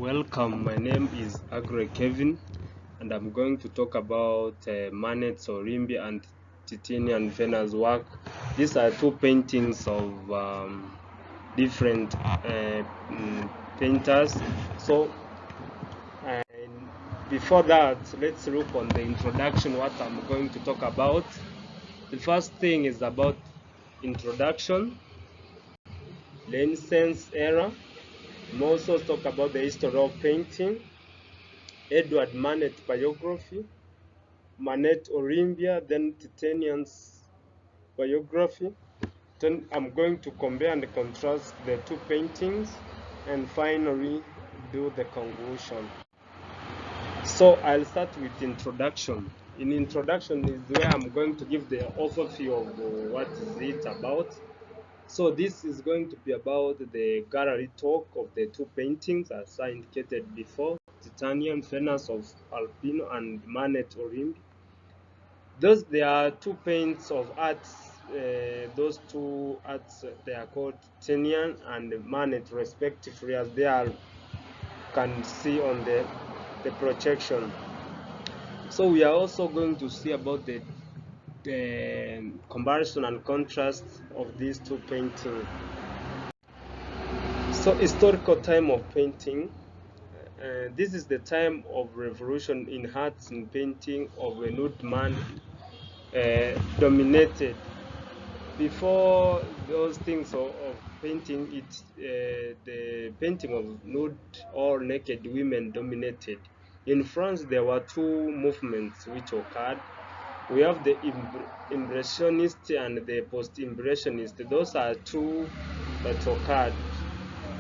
Welcome, my name is Agre Kevin, and I'm going to talk about Manet's Olympia and Titanian Venus work. These are two paintings of different painters. So, before that, let's look on the introduction, what I'm going to talk about. The first thing is about introduction, Renaissance era. We also talk about the history of painting, Edward Manet biography, Manet Olympia, then Titanian's biography. Then I'm going to compare and contrast the two paintings and finally do the conclusion. So I'll start with introduction. In introduction is where I'm going to give the overview of what is it about. So this is going to be about the gallery talk of the two paintings as I indicated before, Titanian Venus of Albino and Manet Olympia. There are two paints of arts. Those two arts they are called Titanian and Manet respectively, as they are can see on the projection. So we are also going to see about the comparison and contrast of these two paintings. So historical time of painting. This is the time of revolution in arts and painting of a nude man dominated. Before those things of painting, the painting of nude or naked women dominated. In France, there were two movements which occurred. We have the Impressionist and the Post-Impressionist. Those are two that occurred.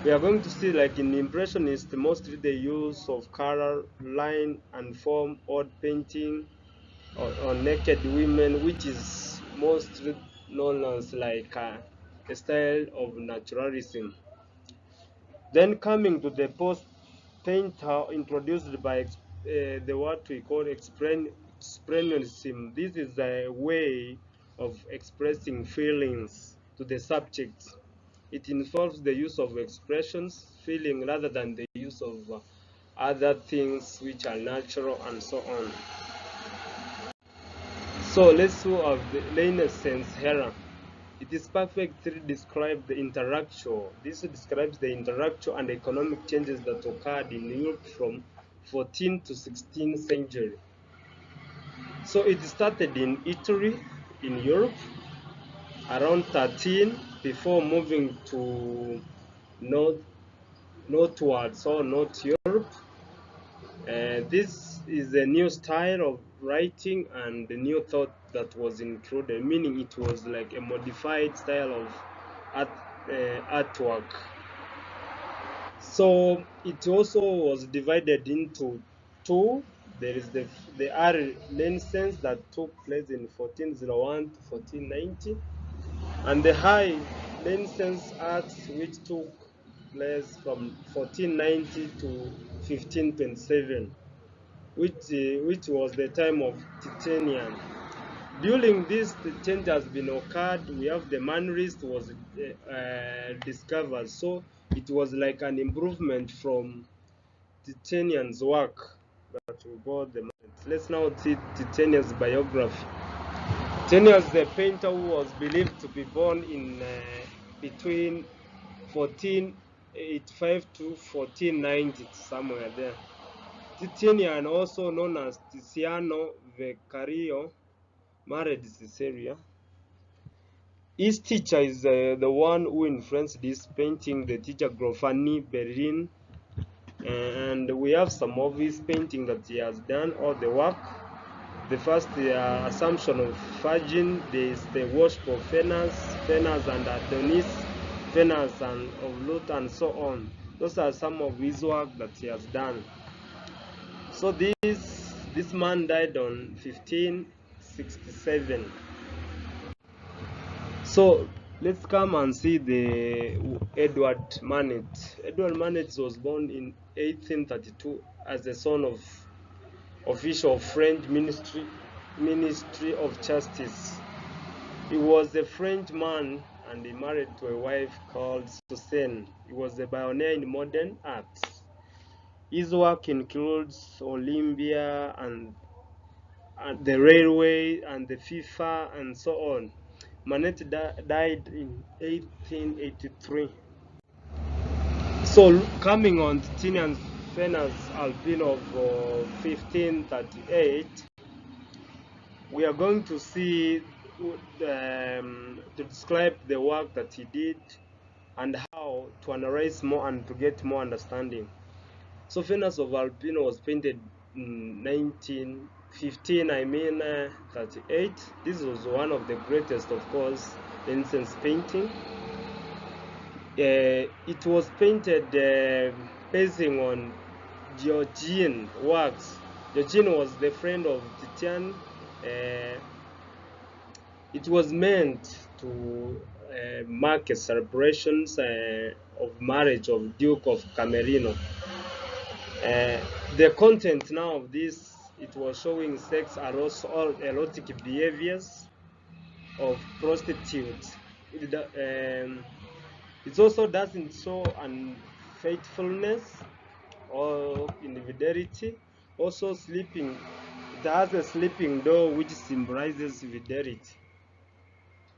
We are going to see, like in Impressionist, mostly the use of color, line, and form, odd painting on naked women, which is mostly known as like a style of naturalism. Then coming to the post painter introduced by the what we call expressionism. This is a way of expressing feelings to the subject. It involves the use of expressions, feeling, rather than the use of other things which are natural and so on. So let's look at the Renaissance era. It is perfectly described the intellectual. This describes the intellectual and economic changes that occurred in Europe from 14th to 16th century. So it started in Italy, in Europe, around 13, before moving to northwards or North Europe. This is a new style of writing and the new thought that was included, meaning it was like a modified style of artwork. So it also was divided into two. There is the early Renaissance that took place in 1401 to 1490, and the high Renaissance arts which took place from 1490 to 1527. Which was the time of Titanian. During this, the change has been occurred. We have the Mannerist was discovered, so it was like an improvement from Titanian's work that we got the. Let's now see Titanian's biography. Titanian is the painter who was believed to be born in between 1485 to 1490, somewhere there. Titanian, also known as Tiziano Veccario, married Caesarea. His teacher is the one who influenced this painting, the teacher Grofani Berlin. And we have some of his painting that he has done, all the work. The first, Assumption of Virgin, there is the worship of Venus and Adonis, Venus and of Lut, and so on. Those are some of his work that he has done. So this man died on 1567. So let's come and see the Edward Manet. Edward Manet was born in 1832 as the son of official of French Ministry of Justice. He was a French man and he married to a wife called Suzanne. He was a pioneer in modern arts. His work includes Olympia and the railway and the FIFA and so on. Manet died in 1883. So coming on Tinian Fenas Albino of 1538, we are going to see to describe the work that he did and how to analyze more and to get more understanding. So Venus of Albino was painted in 1915, 38. This was one of the greatest, of course, Renaissance painting. It was painted basing on Diogenes works. Diogenes was the friend of Titian. It was meant to mark a celebrations of marriage of Duke of Camerino. The content now of this, it was showing sex and also all erotic behaviors of prostitutes. It also doesn't show unfaithfulness or infidelity. Also sleeping, it has a sleeping doll which symbolizes fidelity.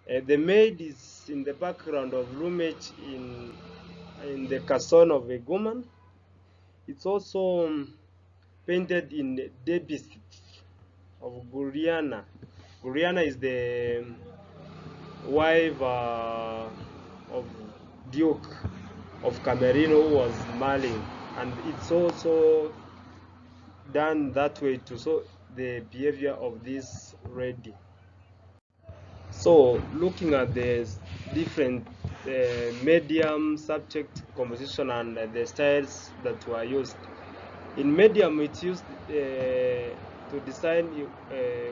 The maid is in the background of roommate in the casson of a woman. It's also painted in Debis of Guriana. Guriana is the wife of Duke of Camerino who was marrying, and it's also done that way to show the behavior of this lady. So looking at the different medium, subject, composition, and the styles that were used. In medium, it's used to design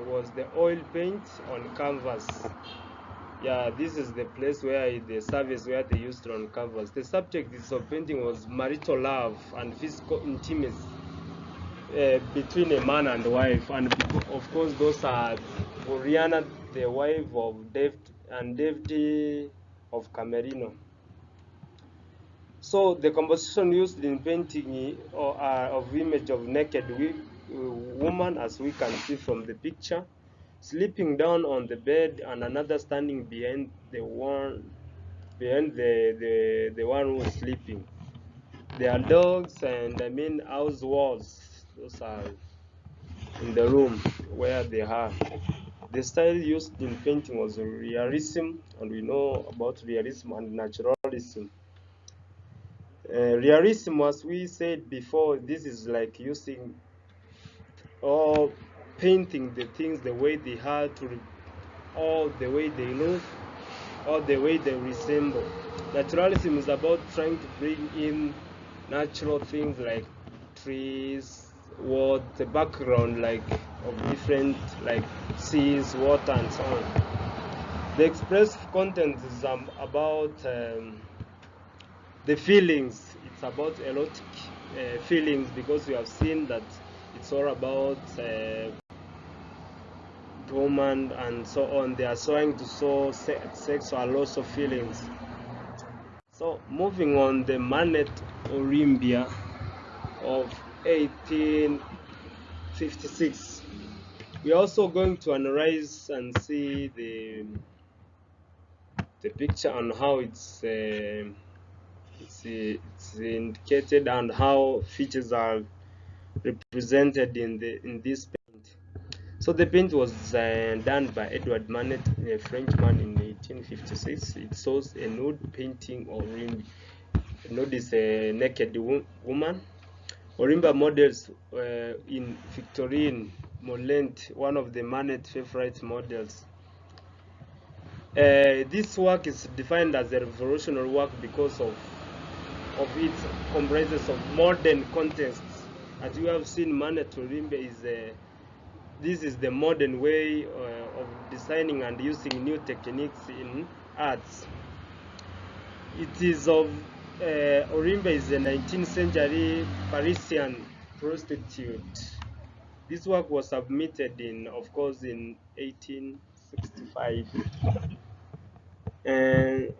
was the oil paint on canvas. Yeah, this is the place where the service where they used on canvas. The subject of painting was marital love and physical intimacy between a man and wife, and of course those are Oriana, the wife of David, and David of Camerino. So the composition used in painting of image of naked woman, as we can see from the picture, sleeping down on the bed and another standing behind the one who is sleeping. There are dogs and house walls. Those are in the room where they are. The style used in painting was realism, and we know about realism and naturalism. Realism, as we said before, this is like using or painting the things the way they are, or the way they look, or the way they resemble. Naturalism is about trying to bring in natural things like trees, the background like of different like seas, water, and so on. The expressive content is about the feelings. It's about erotic feelings, because we have seen that it's all about woman and so on. They are trying to show sexual loss of feelings. So moving on, the Manet Olympia of 1856. We are also going to analyze and see the picture and how it's indicated and how features are represented in this paint. So the paint was done by Edward Manet, a Frenchman, in 1856. It shows a nude painting of Olympia. Nude is a naked woman. Olympia models in Victorine Molent, one of the Manet favorite models. This work is defined as a revolutionary work because of its comprises of modern contexts. As you have seen, Manet Olympia this is the modern way of designing and using new techniques in arts. It is of Olympia is a 19th century Parisian prostitute. This work was submitted of course, in 1865. And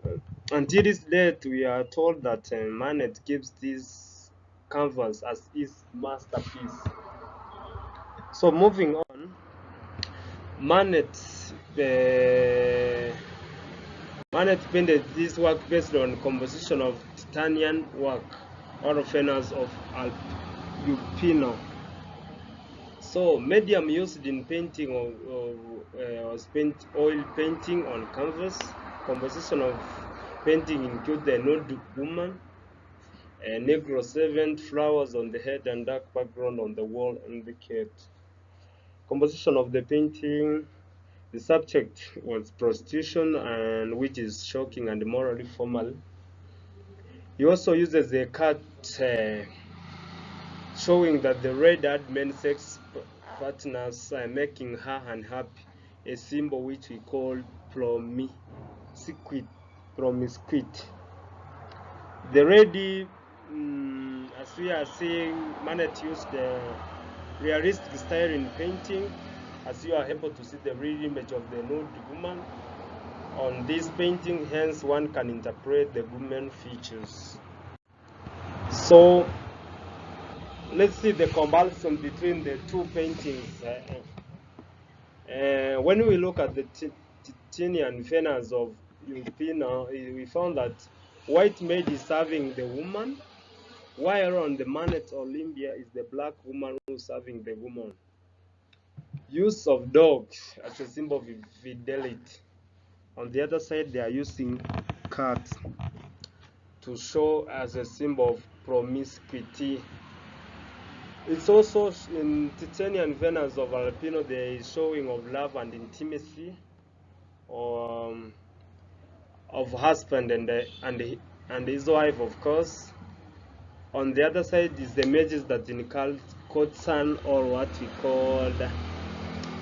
until this date, we are told that Manet gives this canvas as his masterpiece. So moving on, Manet painted this work based on composition of Titanian work, or furnace of Alpino. So medium used in painting was oil painting on canvas. Composition of painting include the nude woman, a Negro servant, flowers on the head, and dark background on the wall indicate. Composition of the painting. The subject was prostitution, and which is shocking and morally formal. He also uses a cut showing that the red-haired men sex partners making her unhappy, a symbol which we call promiscuity. The ready, as we are seeing, Manet used the realistic style in painting, as you are able to see the real image of the nude woman on this painting, hence one can interpret the woman features. So let's see the comparison between the two paintings. When we look at the Titanian furnace of Ulpina, we found that white maid is serving the woman, while on the Manet Olympia is the black woman who is serving the woman. Use of dogs as a symbol of fidelity. On the other side, they are using cats to show as a symbol of promiscuity. It's also in Titanian Venus of Alpino, there is showing of love and intimacy, of husband and his wife, of course. On the other side is the images that in courtesan, or what we call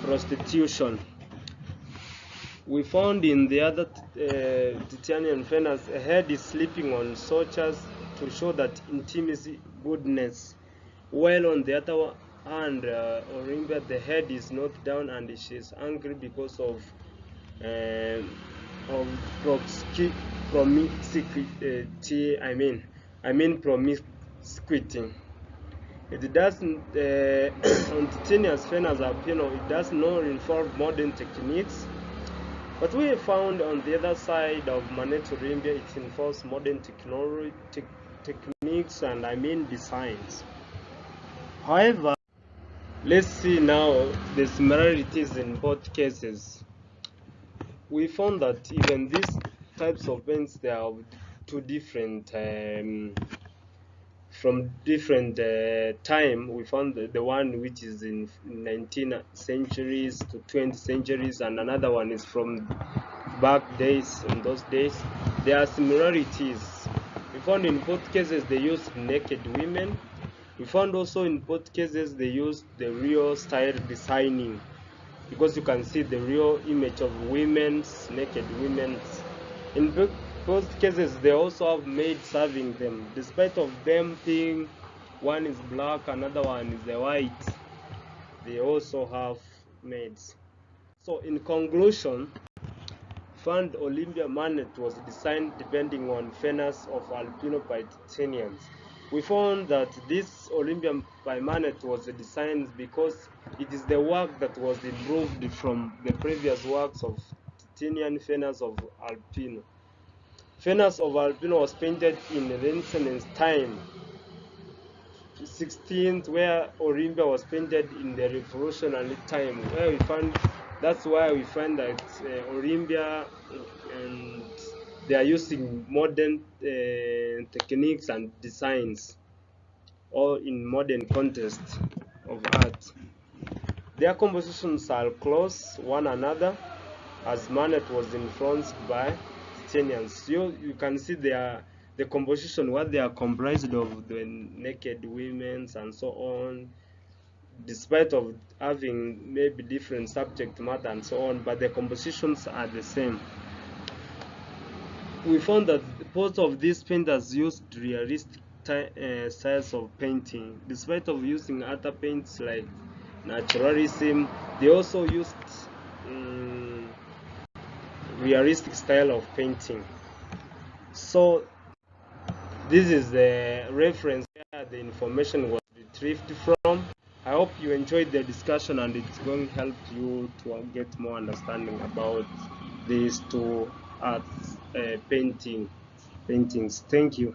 prostitution. We found in the other Titanian Venus, a head is sleeping on soldiers to show that intimacy, goodness. While on the other hand, Olympia, the head is not down and she is angry because of promiscuity. Promiscuity. It doesn't on Titania's Venus Alpino, it does not involve modern techniques. But we found on the other side of Manet Olympia, it involves modern techniques and designs. However, let's see now the similarities in both cases. We found that even these types of paints, they are two different from different time. We found the one which is in 19th centuries to 20th centuries, and another one is from back days. In those days, there are similarities. We found in both cases they used naked women. We found also in both cases they used the real style designing, because you can see the real image of naked women. In both cases they also have maids serving them, despite of them being one is black, another one is the white. They also have maids. So in conclusion, found Olympia Manet was designed depending on furnace of Alpino by Titanians. We found that this Olympia by Manet was designed because it is the work that was improved from the previous works of Titanian furnace of Alpino. Furnace of Alpino was painted in Renaissance time, 16th, where Olympia was painted in the Revolutionary time. That's why we find that Olympia and they are using modern techniques and designs, all in modern context of art. Their compositions are close one another, as Manet was influenced by Titanians. You can see the composition, what they are comprised of, the naked women and so on, despite of having maybe different subject matter and so on, but the compositions are the same. We found that both of these painters used realistic styles of painting. Despite of using other paints like naturalism, they also used realistic style of painting. So this is the reference the information was retrieved from. I hope you enjoyed the discussion and it's going to help you to get more understanding about these two arts paintings. Thank you.